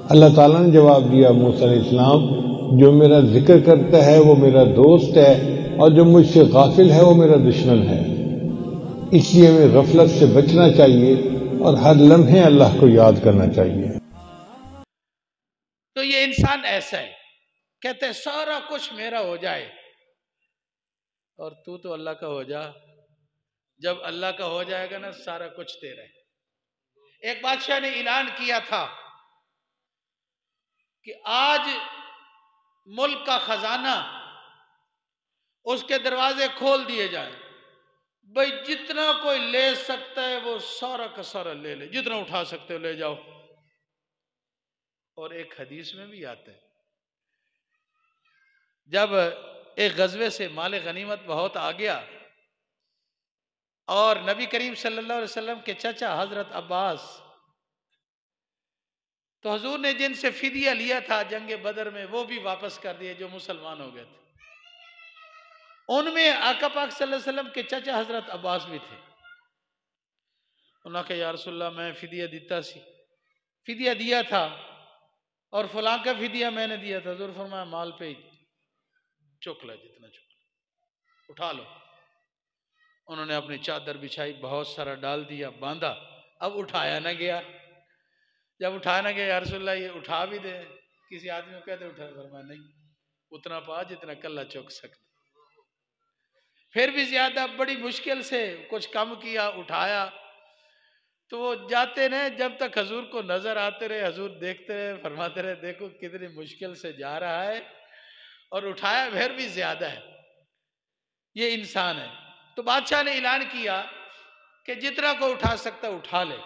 अल्लाह ताला ने जवाब दिया मूसा अलैहिस्सलाम, जो मेरा जिक्र करता है वो मेरा दोस्त है और जो मुझसे गाफिल है वो मेरा दुश्मन है। इसलिए हमें गफलत से बचना चाहिए और हर लम्हे अल्लाह को याद करना चाहिए। तो ये इंसान ऐसा है, कहते हैं सारा कुछ मेरा हो जाए और तू तो अल्लाह का हो जा। जब अल्लाह का हो जाएगा ना, सारा कुछ तेरा है। एक बादशाह ने ऐलान किया था कि आज मुल्क का खजाना, उसके दरवाजे खोल दिए जाए, भाई जितना कोई ले सकता है वो सारा का सारा ले ले, जितना उठा सकते हो ले जाओ। और एक हदीस में भी आता है, जब एक गजवे से माल गनीमत बहुत आ गया और नबी करीम सल्लल्लाहु अलैहि वसल्लम के चाचा हजरत अब्बास, तो हजूर ने जिनसे फिदिया लिया था जंग बदर में, वो भी वापस कर दिए जो मुसलमान हो गए थे। उनमें आका पाक सल्लल्लाहु अलैहि वसल्लम के चाचा हजरत अब्बास भी थे। उन्होंने कहा या रसूलल्लाह, मैं फिदिया दिता सी, फिदिया दिया था और फलां का फिदिया मैंने दिया था। हजूर फरमाया माल पे चुक ला, जितना चुक उठा लो। उन्होंने अपनी चादर बिछाई, बहुत सारा डाल दिया, बांधा। अब उठाया ना गया। जब उठाया ना गया, या रसूलल्लाह ये उठा भी दे, किसी आदमी को कहते उठा, फरमाया नहीं, उतना पा जितना कल्ला चुक सकते। फिर भी ज्यादा बड़ी मुश्किल से कुछ कम किया, उठाया। तो वो जाते रहे, जब तक हजूर को नजर आते रहे, हजूर देखते रहे, फरमाते रहे देखो कितनी मुश्किल से जा रहा है, और उठाया फिर भी ज्यादा है। ये इंसान है। तो बादशाह ने ऐलान किया कि जितना को उठा सकता उठा ले,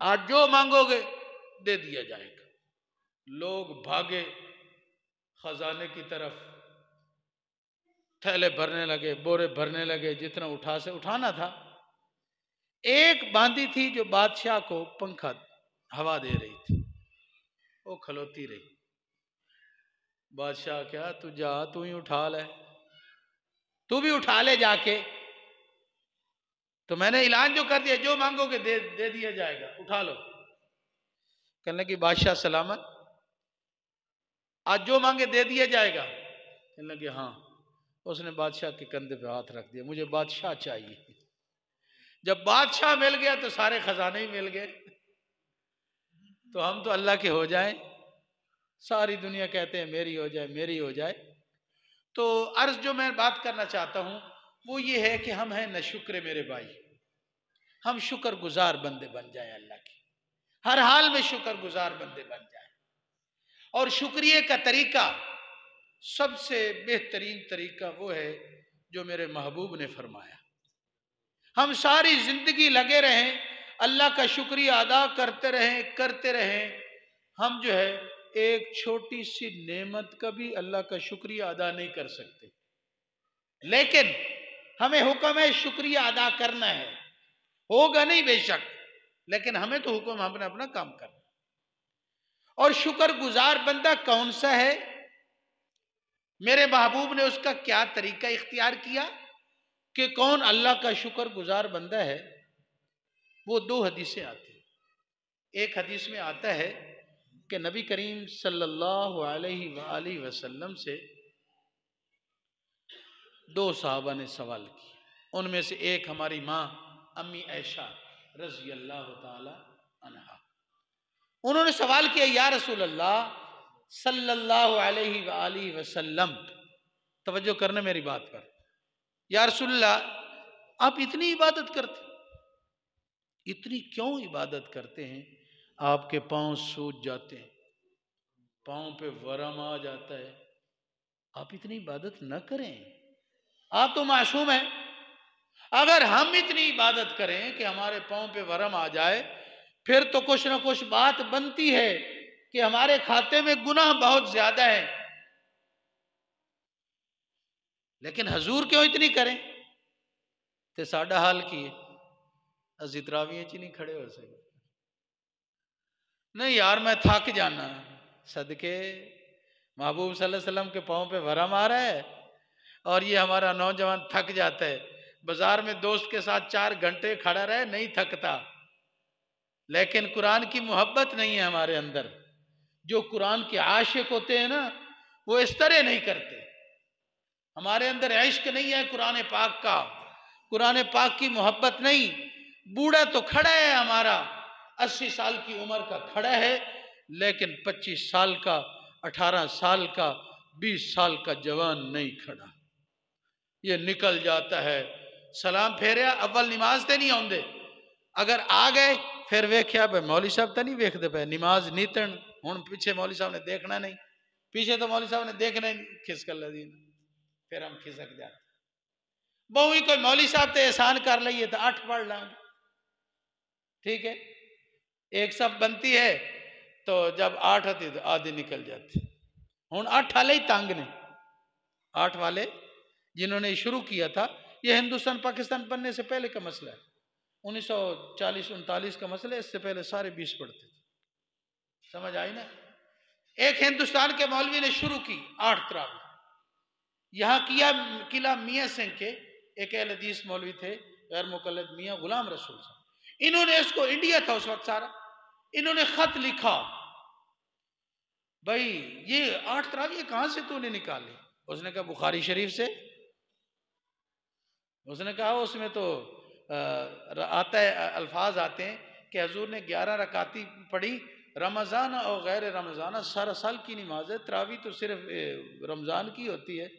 आज जो मांगोगे दे दिया जाएगा। लोग भागे खजाने की तरफ, थैले भरने लगे, बोरे भरने लगे, जितना उठा से उठाना था। एक बांदी थी जो बादशाह को पंखा हवा दे रही थी, वो खलोती रही। बादशाह क्या, तू जा, तू ही उठा ले, तू भी उठा ले जाके, तो मैंने ऐलान जो कर दिया, जो मांगोगे दे दिया जाएगा, उठा लो। कहने लगी बादशाह सलामत, आज जो मांगे दे दिया जाएगा। कहने लगे हाँ। उसने बादशाह के कंधे पे हाथ रख दिया, मुझे बादशाह चाहिए। जब बादशाह मिल गया तो सारे खजाने ही मिल गए। तो हम तो अल्लाह के हो जाएं, सारी दुनिया कहते हैं मेरी हो जाए, मेरी हो जाए। तो अर्ज जो मैं बात करना चाहता हूं वो ये है कि हम हैं न शुक्र मेरे भाई, हम शुक्र गुजार बंदे बन जाएं अल्लाह के, हर हाल में शुक्र गुजार बंदे बन जाएं। और शुक्रिया का तरीका, सबसे बेहतरीन तरीका वो है जो मेरे महबूब ने फरमाया। हम सारी जिंदगी लगे रहें, अल्लाह का शुक्रिया अदा करते रहें। हम जो है एक छोटी सी नेमत का भी अल्लाह का शुक्रिया अदा नहीं कर सकते, लेकिन हमें हुक्म है शुक्रिया अदा करना है। होगा नहीं बेशक, लेकिन हमें तो हुक्म हमने अपना काम करना। और शुक्र गुजार बंदा कौन सा है, मेरे महबूब ने उसका क्या तरीका इख्तियार किया कि कौन अल्लाह का शुक्र गुजार बंदा है। वो दो हदीसें आती हैं। एक हदीस में आता है कि नबी करीम सल्लल्लाहु अलैहि वसल्लम से दो सहाबा ने सवाल किया। उनमें से एक हमारी माँ अम्मी ऐशा रज़ी अल्लाह ताला अन्हा, उन्होंने सवाल किया या रसूल अल्लाह सल्लल्लाहु अलैहि वसल्लम, तवज्जो करने मेरी बात पर, या रसूल अल्लाह आप इतनी इबादत करते, इतनी क्यों इबादत करते हैं? आपके पांव सूज जाते हैं, पांव पे वरम आ जाता है, आप इतनी इबादत न करें, आप तो मासूम हैं। अगर हम इतनी इबादत करें कि हमारे पांव पे वरम आ जाए, फिर तो कुछ ना कुछ बात बनती है कि हमारे खाते में गुनाह बहुत ज्यादा है। लेकिन हजूर क्यों इतनी करें? ते साडा हाल की है, असी तरावियां च नहीं खड़े हो सकते। नहीं यार मैं थक जाना, सदके महबूब सल्लल्लाहु अलैहि वसल्लम के पांव पे वरम आ रहा है और ये हमारा नौजवान थक जाता है, बाजार में दोस्त के साथ 4 घंटे खड़ा रहे नहीं थकता। लेकिन कुरान की मोहब्बत नहीं है हमारे अंदर। जो कुरान के आशिक होते हैं ना, वो इस तरह नहीं करते। हमारे अंदर इश्क नहीं है कुरान पाक का, कुरान पाक की मोहब्बत नहीं। बूढ़ा तो खड़ा है हमारा, 80 साल की उम्र का खड़ा है, लेकिन 25 साल का, 18 साल का, 20 साल का जवान नहीं खड़ा। ये निकल जाता है, सलाम फेरिया, अव्वल नमाज ते नहीं आउंदे, अगर आ गए फिर वेख्या भाई मौली साहब तो नहीं वेखते पे नमाज नीतन, हुण पीछे मौली साहब ने देखना नहीं, पीछे तो मौली साहब ने देखना ही नहीं, खिसक लगी, फिर हम खिसक जाते। बहु ही कोई मौली साहब तो एहसान कर लीए तो 8 पढ़ लेंगे, ठीक है। एक सब बनती है तो जब 8 होती तो आधी निकल जाती। हुण 8 वाले ही तंग ने, 8 वाले जिन्होंने शुरू किया था। ये हिंदुस्तान पाकिस्तान बनने से पहले का मसला है, 1940-39 का मसला है। इससे पहले सारे 20 पढ़ते थे, समझ आई ना। एक हिंदुस्तान के मौलवी ने शुरू की 8 तरावी। यहाँ किया किला मियाँ सिंह के एक अहले हदीस मौलवी थे, गैर मुकल्लद, मियाँ गुलाम रसूल साहब। इन्होंने इसको, इंडिया था उस वक्त सारा, इन्होंने खत लिखा, भाई ये 8 तरावी कहां से तूने निकाली? उसने कहा बुखारी शरीफ से। उसने कहा उसमें तो आता है, अल्फाज आते हैं कि हजूर ने 11 रकाती पढ़ी, रमज़ान और गैर रमज़ान सारा साल की नमाज है, तरावी तो सिर्फ रमज़ान की होती है।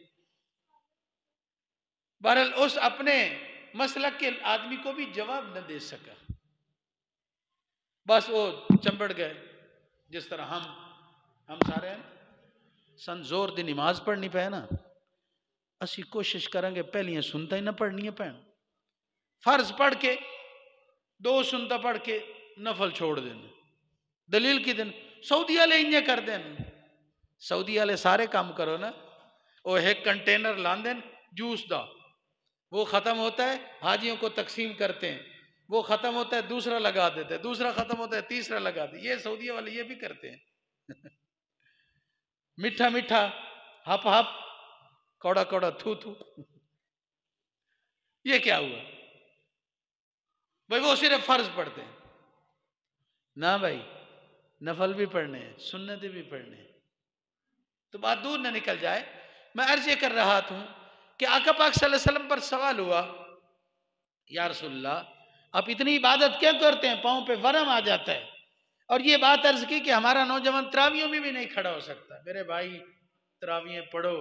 बहरहाल उस अपने मसलक के आदमी को भी जवाब न दे सका, बस वो चंबड़ गए। जिस तरह हम सारे हैं सन जोर दी नमाज पढ़नी पे ना, असी कोशिश करेंगे पहलियां सुनता ही ना पढ़नी पैन, फर्ज पढ़ के 2 सुनता पढ़ के नफल छोड़ देना। दलील की दिन सऊदी वाले इंजे कर देन, सऊदी वाले सारे काम करो ना, वो एक कंटेनर लान देन जूस दा, वो खत्म होता है हाजियों को तकसीम करते हैं, वो खत्म होता है दूसरा लगा देते हैं, दूसरा खत्म होता है तीसरा लगा देते। ये सऊदी वाले ये भी करते हैं। मीठा मीठा, हप हप, कौड़ा कौड़ा, थू थू, ये क्या हुआ भाई? वो सिर्फ फर्ज पढ़ते हैं ना भाई, नफल भी पढ़ने हैं, सुन्नत भी पढ़ने हैं। तो बात दूर न निकल जाए। मैं अर्ज ये कर रहा था कि आका पाक सल्लल्लाहु अलैहि वसल्लम पर सवाल हुआ, या रसूलल्लाह आप इतनी इबादत क्यों करते हैं, पाँव पे वरम आ जाता है। और ये बात अर्ज की कि हमारा नौजवान तरावियों में भी नहीं खड़ा हो सकता। मेरे भाई तरावियाँ पढ़ो,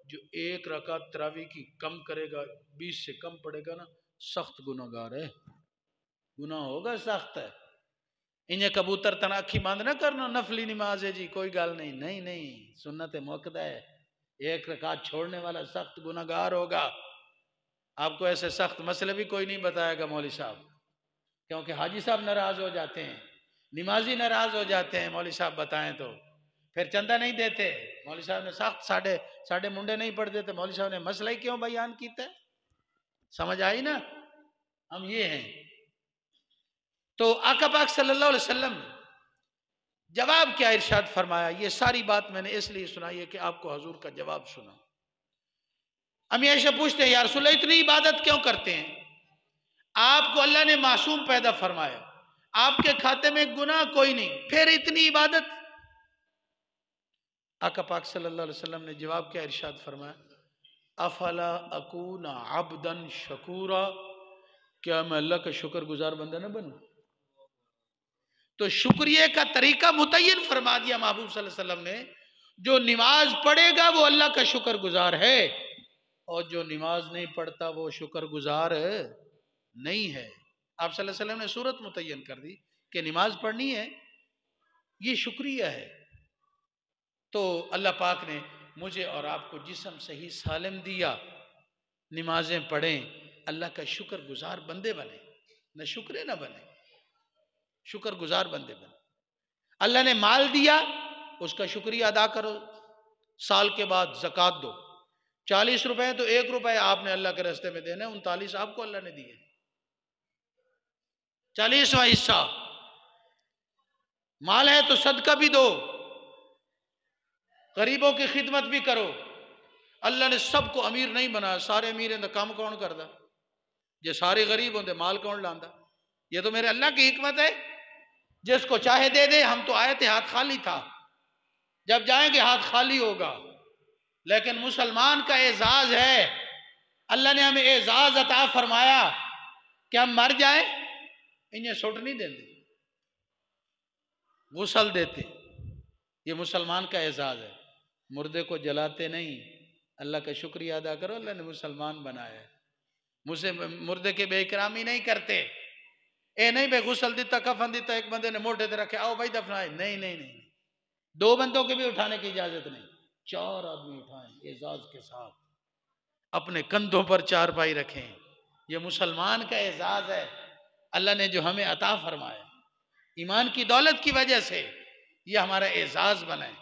जो 1 रकात तरावी की कम करेगा, 20 से कम पड़ेगा ना, सख्त गुनाहगार है, गुनाह होगा, सख्त है। इन्हें कबूतर तना अखी बंद ना करना, नफली नमाज है जी, कोई गल नहीं, नहीं नहीं, सुन्नत मुअक्कदा है। 1 रकात छोड़ने वाला सख्त गुनाहगार होगा। आपको ऐसे सख्त मसले भी कोई नहीं बताएगा मौली साहब, क्योंकि हाजी साहब नाराज हो जाते हैं, नमाजी नाराज हो जाते हैं, मौली साहब बताएं तो फिर चंदा नहीं देते। मौली साहब ने सख्त साढ़े मुंडे नहीं पढ़ देते, मौली साहब ने मसला ही क्यों बयान किया? समझ आई ना। हम ये हैं। तो आका पाक सल्लल्लाहु अलैहि वसल्लम जवाब क्या इरशाद फरमाया, ये सारी बात मैंने इसलिए सुनाई है कि आपको हजूर का जवाब सुना। अम्मी आयशा पूछते हैं, या रसूल अल्लाह इतनी इबादत क्यों करते हैं? आपको अल्लाह ने मासूम पैदा फरमाया, आपके खाते में गुनाह कोई नहीं, फिर इतनी इबादत? आका पाक सल्लल्लाहु अलैहि वसल्लम ने जवाब क्या इरशाद फरमाया, अफला अकून अब्दन शकूरा, क्या मैं अल्लाह का शुक्रगुजार बंदा न बनूं? तो शुक्रिया का तरीका मुतय्यन फरमा दिया महबूब सल्लल्लाहु अलैहि वसल्लम ने। जो नमाज पढ़ेगा वो अल्लाह का शुक्रगुजार है, और जो नमाज नहीं पढ़ता वो शुक्रगुजार नहीं है। आप सल्लल्लाहु अलैहि वसल्लम ने सूरत मुतय्यन कर दी कि नमाज पढ़नी है, ये शुक्रिया है। तो अल्लाह पाक ने मुझे और आपको जिस्म सही सालिम दिया, नमाजें पढ़ें, अल्लाह का शुक्रगुजार बंदे बने, न शुक्र न बने, शुक्रगुजार बंदे बने। अल्लाह ने माल दिया, उसका शुक्रिया अदा करो, साल के बाद ज़कात दो। 40 रुपए तो 1 रुपए आपने अल्लाह के रास्ते में देने, 39 आपको अल्लाह ने दिए, 40वां हिस्सा माल है तो सदका भी दो, गरीबों की खिदमत भी करो। अल्लाह ने सबको अमीर नहीं बनाया, सारे अमीर हैं तो काम कौन करता? जे सारे गरीब होंगे माल कौन लांदा? ये तो मेरे अल्लाह की हिकमत है। जिसको चाहे दे दे। हम तो आए थे हाथ खाली था, जब जाएंगे हाथ खाली होगा। लेकिन मुसलमान का एजाज है, अल्लाह ने हमें एजाज अता फरमाया कि हम मर जाए इन्हें सुट नहीं देते, गुसल देते। ये मुसलमान का एजाज है। मुर्दे को जलाते नहीं। अल्लाह का शुक्रिया अदा करो, अल्लाह ने मुसलमान बनाया है। मुझे मुर्दे के बेइकरामी नहीं करते। ए नहीं भाई गुसल दिता, कफन दिता, एक बंदे ने मोटे ते रखे, आओ भाई दफनाए, नहीं नहीं नहीं। 2 बंदों के भी उठाने की इजाजत नहीं, 4 आदमी उठाएं एजाज के साथ, अपने कंधों पर चारपाई रखें। यह मुसलमान का एजाज है, अल्लाह ने जो हमें अता फरमाया ईमान की दौलत की वजह से, यह हमारा एजाज बना है।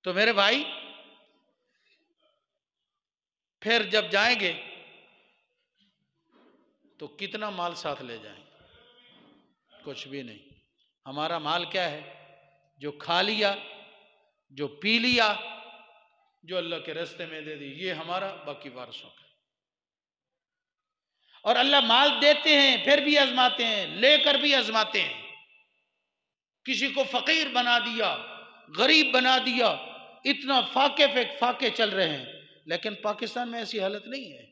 तो मेरे भाई फिर जब जाएंगे तो कितना माल साथ ले जाएंगे? कुछ भी नहीं। हमारा माल क्या है? जो खा लिया, जो पी लिया, जो अल्लाह के रास्ते में दे दी, ये हमारा, बाकी वारसों का। और अल्लाह माल देते हैं फिर भी आजमाते हैं, लेकर भी आजमाते हैं। किसी को फकीर बना दिया, गरीब बना दिया, इतना फाके चल रहे हैं। लेकिन पाकिस्तान में ऐसी हालत नहीं है।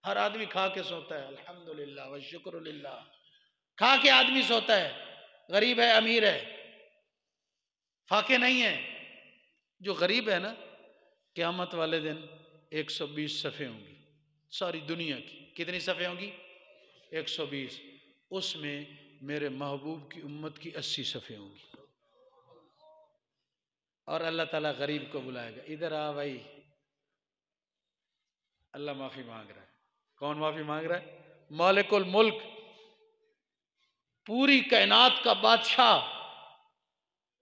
हर आदमी खा के सोता है, अल्हम्दुलिल्लाह व शुक्रुलिल्लाह। खा के आदमी सोता है, गरीब है अमीर है, फाके नहीं है। जो गरीब है ना, क़यामत वाले दिन 120 सफ़े होंगी सारी दुनिया की। कितनी सफ़े होंगी? 120। उसमें मेरे महबूब की उम्मत की 80 सफ़े होंगी। और अल्लाह ताला गरीब को बुलाएगा, इधर आ भाई। अल्लाह माफी मांग रहा है। कौन माफी मांग रहा है? मालिकुल मुल्क, पूरी कायनात का बादशाह।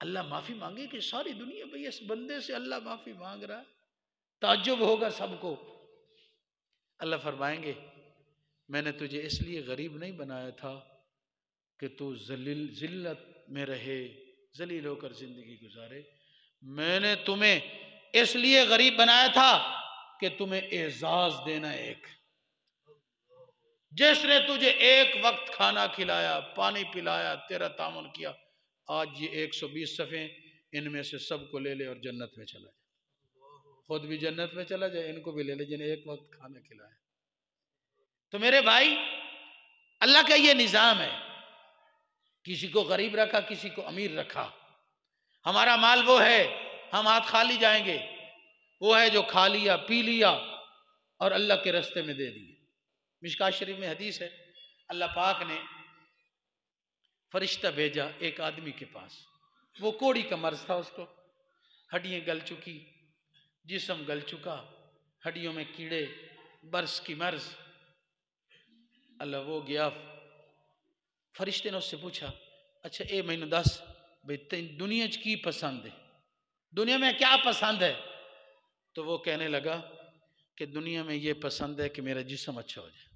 अल्लाह माफी मांगे कि सारी दुनिया, भाई इस बंदे से अल्लाह माफी मांग रहा है, ताज्जुब होगा सबको। अल्लाह फरमाएंगे मैंने तुझे इसलिए गरीब नहीं बनाया था कि तू जिल्लत में रहे, जलील होकर जिंदगी गुजारे। मैंने तुम्हें इसलिए गरीब बनाया था कि तुम्हें एजाज देना। एक जिसने तुझे एक वक्त खाना खिलाया, पानी पिलाया, तेरा तामुन किया, आज ये 120 सफ़े, इनमें से सबको ले ले और जन्नत में चला जाए। खुद भी जन्नत में चला जाए, इनको भी ले ले जिन्हें एक वक्त खाना खिलाया। तो मेरे भाई अल्लाह का ये निज़ाम है, किसी को गरीब रखा, किसी को अमीर रखा। हमारा माल वो है, हम हाथ खाली जाएंगे, वो है जो खा लिया, पी लिया और अल्लाह के रास्ते में दे दिए। मिशकात शरीफ में हदीस है, अल्लाह पाक ने फरिश्ता भेजा एक आदमी के पास। वो कोड़ी का मर्ज था, उसको हड्डियां गल चुकी, जिस्म गल चुका, हड्डियों में कीड़े, बर्स की मर्ज। अल्लाह वो गया, फरिश्ते ने उससे पूछा, अच्छा ए मैनू दस भाई तेन दुनिया च की पसंद है, दुनिया में क्या पसंद है? तो वो कहने लगा कि दुनिया में ये पसंद है कि मेरा जिस्म अच्छा हो जाए।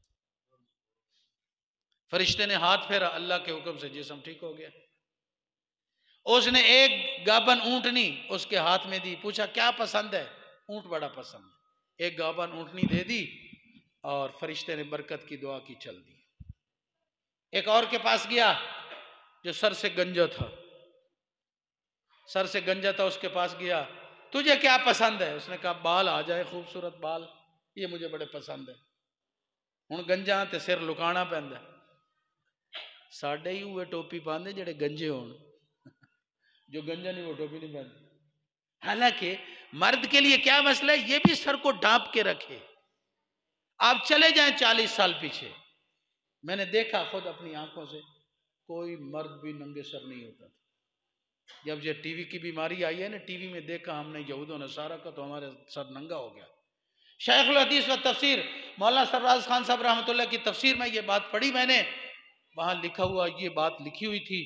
फरिश्ते ने हाथ फेरा, अल्लाह के हुक्म से जिस्म ठीक हो गया। उसने एक गाबन ऊंटनी उसके हाथ में दी, पूछा क्या पसंद है? ऊंट बड़ा पसंद है। एक गाबन ऊंटनी दे दी और फरिश्ते ने बरकत की दुआ की, चल दी। एक और के पास गया जो सर से गंजा था, सर से गंजा था, उसके पास गया, तुझे क्या पसंद है? उसने कहा बाल आ जाए, खूबसूरत बाल, ये मुझे बड़े पसंद है। हुण गंजा ते सिर लुकाना पैंदा। साडे ही हुए टोपी पाते जेड़े गंजे होण, जो गंजा नहीं वो टोपी नहीं पहनते। हालांकि मर्द के लिए क्या मसला है, ये भी सर को ढांप के रखे। आप चले जाएं 40 साल पीछे, मैंने देखा खुद अपनी आंखों से, कोई मर्द भी नंगे सर नहीं होता था। जब ये टीवी की बीमारी आई है ना, टीवी में देखा हमने यहूद नसारा का, तो हमारे सर नंगा हो गया। शेखुल हदीस व तफसीर मौलाना सरफराज खान साहब रहमतुल्लाह की तफसीर में ये बात पढ़ी मैंने, वहां लिखा हुआ ये बात लिखी हुई थी,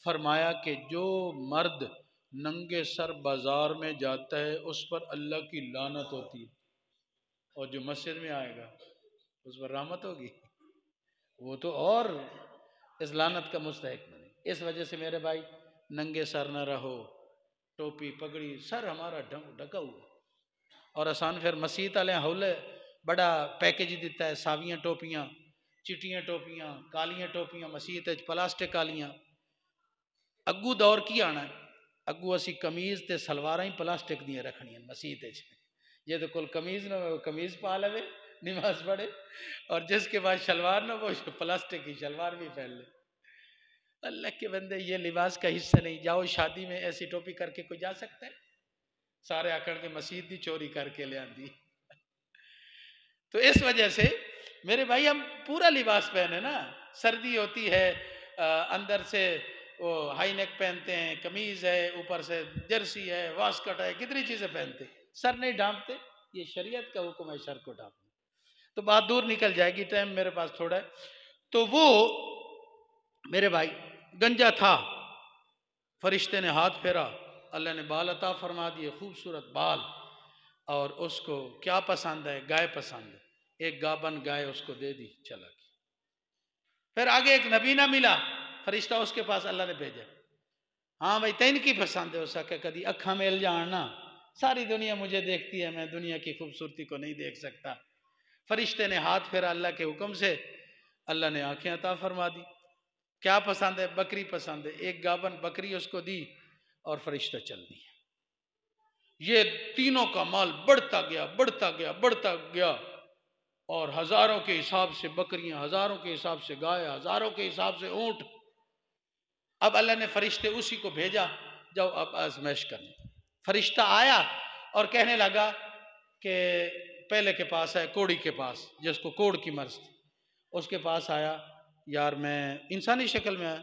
फरमाया कि जो मर्द नंगे सर बाजार में जाता है उस पर अल्लाह की लानत होती है, और जो मस्जिद में आएगा उस पर रहमत होगी। वो तो और इस लानत का मुस्तहिक बने। इस वजह से मेरे भाई नंगे सर न रहो, टोपी पगड़ी, सर हमारा ढका हुआ। और आसान फिर मसीत वाले हौले बड़ा पैकेज दिता है, सावियां टोपियां, चिट्टियां टोपियां, कालियां टोपियां, मसीत प्लास्टिक कालियां। अगू दौर की आना, अगू असी कमीज ते सलवारा ही प्लास्टिक दियां रखनियां मसीत। ये तो कोल कमीज ना वो कमीज पा लवे नमाज पढ़े, और जिसके बाद शलवार ना वो प्लास्टिक की शलवार भी पहन ले। अल्लाह के बंदे, ये लिबास का हिस्सा नहीं। जाओ शादी में ऐसी टोपी करके कोई जा सकता है? सारे आकड़ के मसीत की चोरी करके ले आंदी। तो इस वजह से मेरे भाई हम पूरा लिबास पहने ना। सर्दी होती है, अंदर से वो हाई नेक पहनते हैं, कमीज है, ऊपर से जर्सी है, वास्कट है, कितनी चीजें पहनते, सर नहीं ढांपते। ये शरीयत का हुक्म है सर को ढांपना। तो बात दूर निकल जाएगी, टाइम मेरे पास थोड़ा है। तो वो मेरे भाई गंजा था, फरिश्ते ने हाथ फेरा, अल्लाह ने बाल अता फरमा दिए, खूबसूरत बाल। और उसको क्या पसंद है? गाय पसंद है। एक गाबन गाय उसको दे दी, चला गया। फिर आगे एक नबीना मिला, फरिश्ता उसके पास अल्लाह ने भेजा। हाँ भाई, तेन की पसंद है? उसका क्या कदी अखा मेल जाना, सारी दुनिया मुझे देखती है, मैं दुनिया की खूबसूरती को नहीं देख सकता। फरिश्ते ने हाथ फेरा अल्लाह के हुक्म से, अल्लाह ने आंखें अता फरमा दी। क्या पसंद है? बकरी पसंद है। एक गाबन बकरी उसको दी और फरिश्ता चल दिया। ये तीनों का माल बढ़ता गया, बढ़ता गया, बढ़ता गया, और हजारों के हिसाब से बकरियां, हजारों के हिसाब से गाय, हजारों के हिसाब से ऊंट। अब अल्लाह ने फरिश्ते उसी को भेजा, जाओ अब आजमाइश करना। फरिश्ता आया और कहने लगा कि पहले के पास है, कोड़ी के पास, जिसको कोड़ की मर्ज थी, उसके पास आया। यार मैं इंसानी शक्ल में है,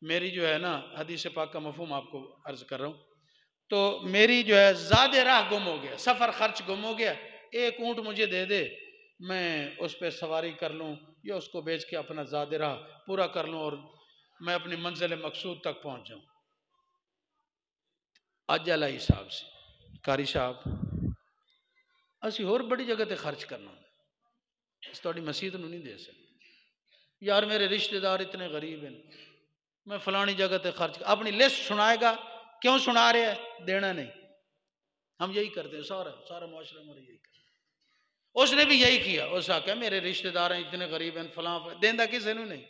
मेरी जो है ना, हदीस पाक का मफहूम आपको अर्ज कर रहा हूँ। तो मेरी जो है ज़्यादा राह गुम हो गया, सफ़र खर्च गुम हो गया, एक ऊँट मुझे दे दे, मैं उस पर सवारी कर लूँ या उसको बेच के अपना ज़्यादा राह पूरा कर लूँ और मैं अपनी मंजिल मकसूद तक पहुँच जाऊँ। अज वाला हिसाब से कारी साहब असी होर बड़ी जगह ते खर्च करना, थोड़ी मसीत नहीं दे सकते। यार मेरे रिश्तेदार इतने गरीब हैं, मैं फलानी जगह ते खर्च, अपनी लिस्ट सुनाएगा, क्यों सुना रहे है? देना नहीं। हम यही करते हैं, सारा सारा मुआशरा हमारा यही करते। उसने भी यही किया, उस आख्या मेरे रिश्तेदार हैं इतने गरीब हैं, फलां देंदा किसी ने नहीं,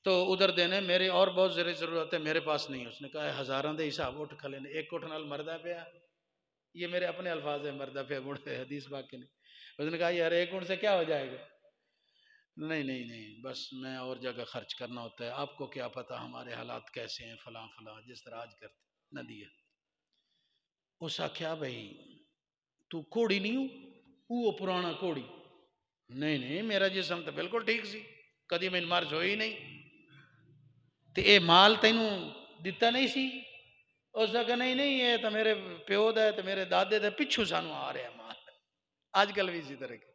तो उधर देने, मेरे और बहुत जरूरत है, मेरे पास नहीं। उसने कहा हजारों के हिसाब उठ खले ने, एक उठ नाल मरदा पिया। ये मेरे अपने अल्फाज है, मरदा पिया मुड़े हदीस बाकी नहीं। उसने कहा यार एक उठ से क्या हो जाएगा? नहीं नहीं नहीं, बस मैं और जगह खर्च करना होता है, आपको क्या पता हमारे हालात कैसे हैं, फलां फलां, जिस तरह आज करते न दिया। उस आख्या भाई तू कोड़ी नहीं हूँ? वो पुराना कोड़ी? नहीं नहीं, मेरा जिसम तो बिल्कुल ठीक सी, कदी मैंने मर्ज हो ही नहीं। तो ये माल तेनू दिता नहीं सी? उस आख्या नहीं नहीं, ये तो मेरे प्यो दा ते मेरे दादे दे पिछू सानू आ रहा माल, आजकल भी इसी तरह के।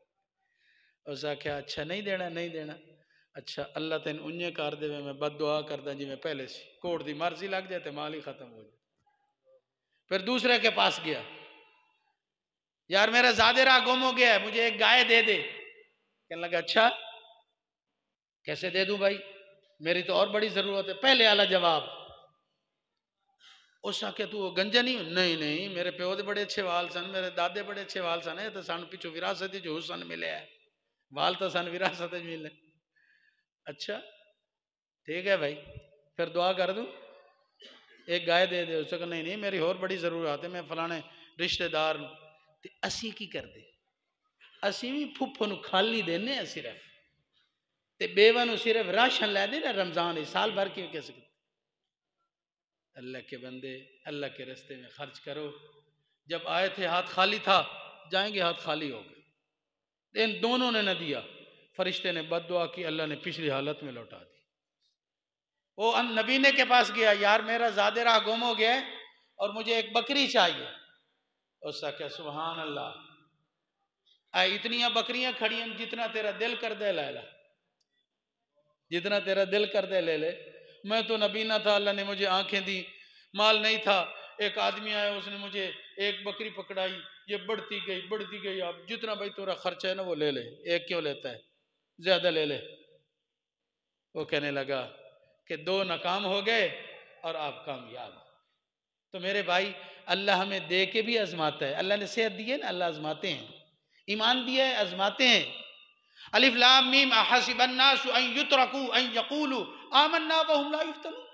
उस आख्या अच्छा नहीं देना, नहीं देना। अच्छा अल्लाह तेन उन्हें कर दे, मैं बद दुआ करदा जिवें पहले सी, कोट दी मर्जी लग जाए तो माल ही खत्म हो जाए। फिर दूसरे के पास गया, यार मेरा ज़्यादा राह गुम हो गया है, मुझे एक गाय दे दे। कहने लगा अच्छा कैसे दे दूं भाई, मेरी तो और बड़ी जरूरत है। पहले वाला जवाब। उस आख्या तू गंजा नहीं? नहीं नहीं, मेरे प्यो दे बड़े अच्छे वाल सन, मेरे दादे बड़े अच्छे वाल सन, तो सानू पिछू विरासत जो हुसन मिले है, वाल तो सन विरासत मिले। अच्छा ठीक है भाई, फिर दुआ कर दूं, एक गाय दे दे। उसको नहीं नहीं, मेरी और बड़ी जरूरत है, मैं फलाने रिश्तेदार। असी की करते, असी भी फुफ्फो नू खाली देने सिर्फ, ते बेवा नू सिर्फ राशन लै देना रमजान साल भर की कैसे। अल्लाह के बंदे अल्लाह के रास्ते में खर्च करो। जब आए थे हाथ खाली था, जाएंगे हाथ खाली हो गए। इन दोनों ने न दिया, फरिश्ते ने बद्दुआ की, अल्लाह ने पिछली हालत में लौटा दी। वो नबीने के पास गया, यार मेरा ज़्यादा राह गुम हो गया और मुझे एक बकरी चाहिए। उसका क्या सुभान अल्लाह, इतनियां बकरियां खड़ी हैं, जितना तेरा दिल कर दे ले ला, जितना तेरा दिल कर दे ले ले। मैं तो नबीना था, अल्लाह ने मुझे आंखें दी, माल नहीं था। एक आदमी आया, उसने मुझे एक बकरी पकड़ाई, ये बढ़ती गई बढ़ती गई। अब जितना भाई तेरा खर्चा है ना वो ले ले। एक क्यों लेता है, ज्यादा ले ले। वो कहने लगा कि दो नाकाम हो गए और आप कामयाब। तो मेरे भाई अल्लाह हमें दे के भी आजमाता है। अल्लाह ने सेहत दी है ना, अल्लाह आजमाते हैं। ईमान दिया है, आजमाते हैं। अलिफ लाम मीम अहसिबन्नासु अन युत्रकू अन यकूलू आमन्ना व हुम ला युफ्तनून।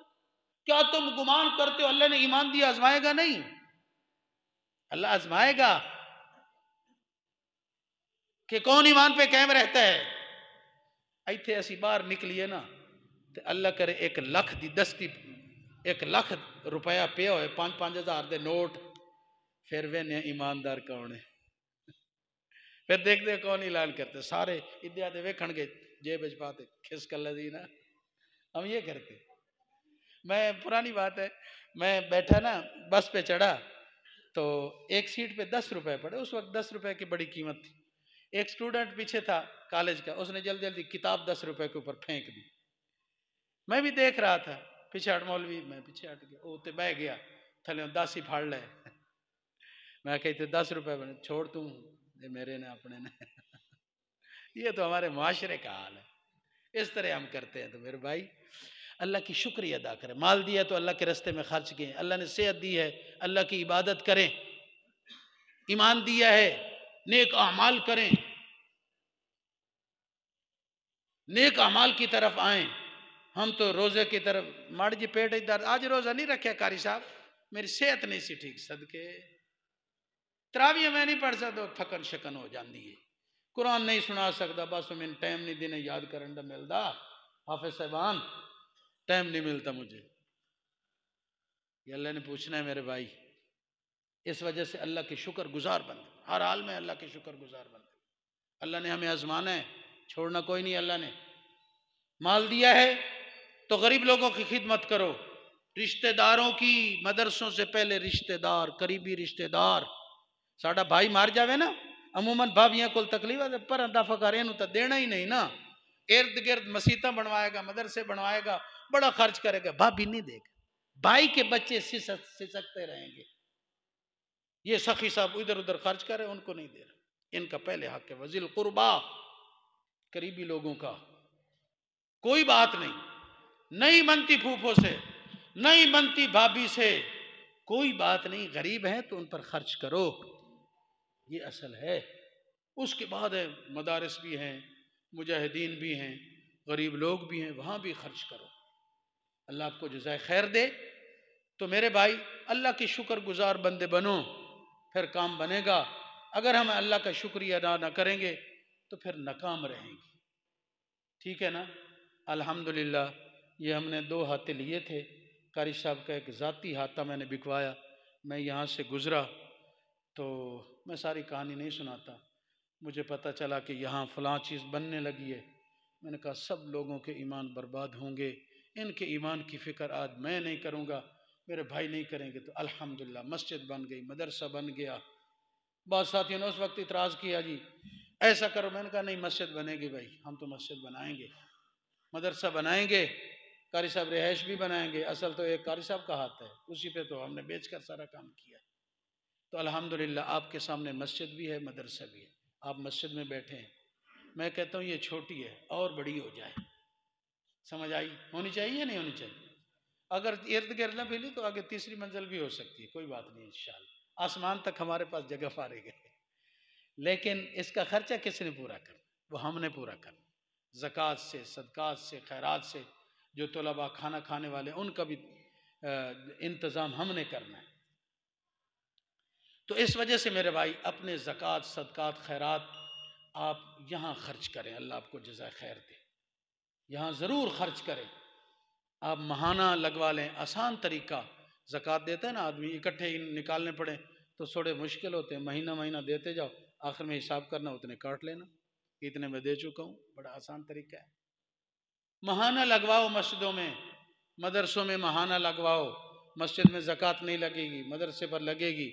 क्या तुम गुमान करते हो अल्लाह ने ईमान दिया आजमाएगा नहीं? अल्लाह आजमाएगा कि कौन ईमान पे कायम रहता है। इत्थे असी बाहर निकलिए ना तो अल्लाह करे 1 लाख दी दस्ती 1 लाख रुपया पिया होए 5-5 हज़ार दे नोट, फिर वे ने ईमानदार कौन है? फिर देखते कौन ऐलान करते, सारे इद्या दे वेखणगे जेब च पाते खिसकल दी ना, हम ये करते। मैं पुरानी बात है, मैं बैठा ना बस पे चढ़ा तो एक सीट पे 10 रुपए पड़े, उस वक्त 10 रुपए की बड़ी कीमत थी। एक स्टूडेंट पीछे था कॉलेज का, उसने जल्दी जल्दी किताब 10 रुपए के ऊपर फेंक दी। मैं भी देख रहा था, पीछे हट मौलवी, मैं पीछे हट गया, वो तो बह गया थले 10 ही फाड़ ले। मैं कहते 10 रुपए बने, छोड़ तू ये मेरे ने अपने ने। ये तो हमारे माशरे का हाल है, इस तरह हम करते हैं। तो मेरे भाई अल्लाह की शुक्रिया अदा करें। माल दिया तो अल्लाह के रास्ते में खर्च किए, अल्लाह ने सेहत दी है अल्लाह की इबादत करें, ईमान दिया है नेक अमाल करें, नेक अमाल की तरफ आए। हम तो रोजे की तरफ माड़ जी पेट दर्द, आज रोजा नहीं रखे कारी साहब, मेरी सेहत नहीं सी ठीक, सदके तरावियां मैं नहीं पढ़ सकता, थकन शकन हो जाती है, कुरान नहीं सुना सकता, बस मैंने टाइम नहीं देने याद करने का मिलता, हाफिज साहबान टाइम नहीं मिलता मुझे। ये अल्लाह ने पूछना है मेरे भाई। इस वजह से अल्लाह के शुक्र गुजार बन, हर हाल में अल्लाह के शुक्र गुजार बन। अल्लाह ने हमें आजमाना है, छोड़ना कोई नहीं। अल्लाह ने माल दिया है तो गरीब लोगों की खिदमत करो, रिश्तेदारों की, मदरसों से पहले रिश्तेदार, करीबी रिश्तेदार। साडा भाई मार जावे ना, अमूमन भाभियां को तकलीफ है, पर दफा कर इनू तो देना ही नहीं ना। इर्द गिर्द मसीता बनवाएगा, मदरसे बनवाएगा, बड़ा खर्च करेगा, भाभी नहीं देगा, भाई के बच्चे सिसकते रहेंगे। ये सखी साहब इधर उधर खर्च करे, उनको नहीं दे रहा, इनका पहले हक है। वजील कुर्बा, करीबी लोगों का कोई बात नहीं, नहीं बनती फूफो से, नहीं बनती भाभी से, कोई बात नहीं, गरीब है तो उन पर खर्च करो, ये असल है। उसके बाद है मदारिस भी हैं, मुजाहिदीन भी हैं, गरीब लोग भी हैं, वहाँ भी खर्च करो, अल्लाह आपको जज़ाए खैर दे। तो मेरे भाई अल्लाह के शुक्र गुजार बंदे बनो, फिर काम बनेगा। अगर हम अल्लाह का शुक्रिया अदा ना करेंगे तो फिर नाकाम रहेंगे, ठीक है ना। अल्हम्दुलिल्लाह ये हमने 2 हाथे लिए थे, कारी साहब का एक ज़ाती हाथा मैंने बिकवाया। मैं यहाँ से गुज़रा तो मैं सारी कहानी नहीं सुनाता, मुझे पता चला कि यहाँ फ़लाँ चीज़ बनने लगी है। मैंने कहा सब लोगों के ईमान बर्बाद होंगे, इनके ईमान की फ़िक्र आज मैं नहीं करूँगा, मेरे भाई नहीं करेंगे। तो अल्हम्दुलिल्लाह मस्जिद बन गई, मदरसा बन गया। बहुत साथियों ने उस वक्त इतराज़ किया, जी ऐसा करो। मैंने कहा नहीं, मस्जिद बनेगी भाई, हम तो मस्जिद बनाएंगे, मदरसा बनाएंगे, कारी साहब रिहाइश भी बनाएंगे। असल तो एक कारी साहब का हाथ है, उसी पे तो हमने बेच कर सारा काम किया। तो अल्हम्दुलिल्लाह आपके सामने मस्जिद भी है, मदरसा भी है, आप मस्जिद में बैठे हैं। मैं कहता हूँ ये छोटी है और बड़ी हो जाए, समझ आई? होनी चाहिए या नहीं होनी चाहिए? अगर इर्द गिर्द न फैली तो आगे तीसरी मंजिल भी हो सकती है, कोई बात नहीं, इंशाल्लाह आसमान तक हमारे पास जगह फारेग है। लेकिन इसका खर्चा किसने पूरा करना? वो हमने पूरा करना, ज़कात से, सदकात से, खैरात से। जो तलबा खाना खाने वाले उनका भी इंतज़ाम हमने करना है। तो इस वजह से मेरे भाई अपने ज़कात, सदकात, खैरात आप यहाँ खर्च करें, अल्लाह आपको जज़ाए खैर दे, यहाँ ज़रूर खर्च करें। आप महाना लगवा लें, आसान तरीका। ज़कात देता है ना आदमी, इकट्ठे निकालने पड़े तो थोड़े मुश्किल होते हैं, महीना महीना देते जाओ, आखिर में हिसाब करना, उतने काट लेना, इतने में दे चुका हूँ, बड़ा आसान तरीका है। महाना लगवाओ मस्जिदों में, मदरसों में महाना लगवाओ। मस्जिद में ज़कात नहीं लगेगी, मदरसे पर लगेगी।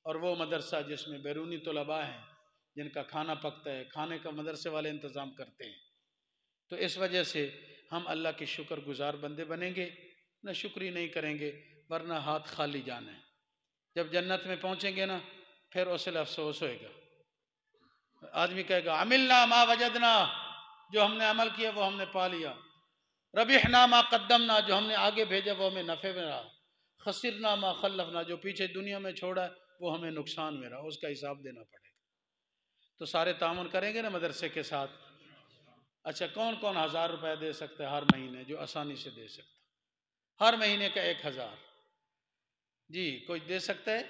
और वो मदरसा जिसमें बैरूनी तलबा हैं, जिनका खाना पकता है, खाने का मदरसे वाले इंतज़ाम करते हैं। तो इस वजह से हम अल्लाह के शुक्र गुजार बंदे बनेंगे, न शुक्री नहीं करेंगे, वरना हाथ खाली जाना है। जब जन्नत में पहुँचेंगे ना, फिर उससे अफसोस होएगा। आदमी कहेगा अमिलना मा वजदना, जो हमने अमल किया वो हमने पा लिया। रबिहना मा कद्दमना, जो हमने आगे भेजा वो हमें नफ़े में रहा। खसिरना मा खल्लफना, जो पीछे दुनिया में छोड़ा वो हमें नुकसान में रहा, उसका हिसाब देना पड़ेगा। तो सारे तामुन करेंगे ना मदरसे के साथ, अच्छा, कौन कौन 1000 रुपया दे सकता है हर महीने, जो आसानी से दे सकता, हर महीने का 1000? जी, कोई दे सकता है?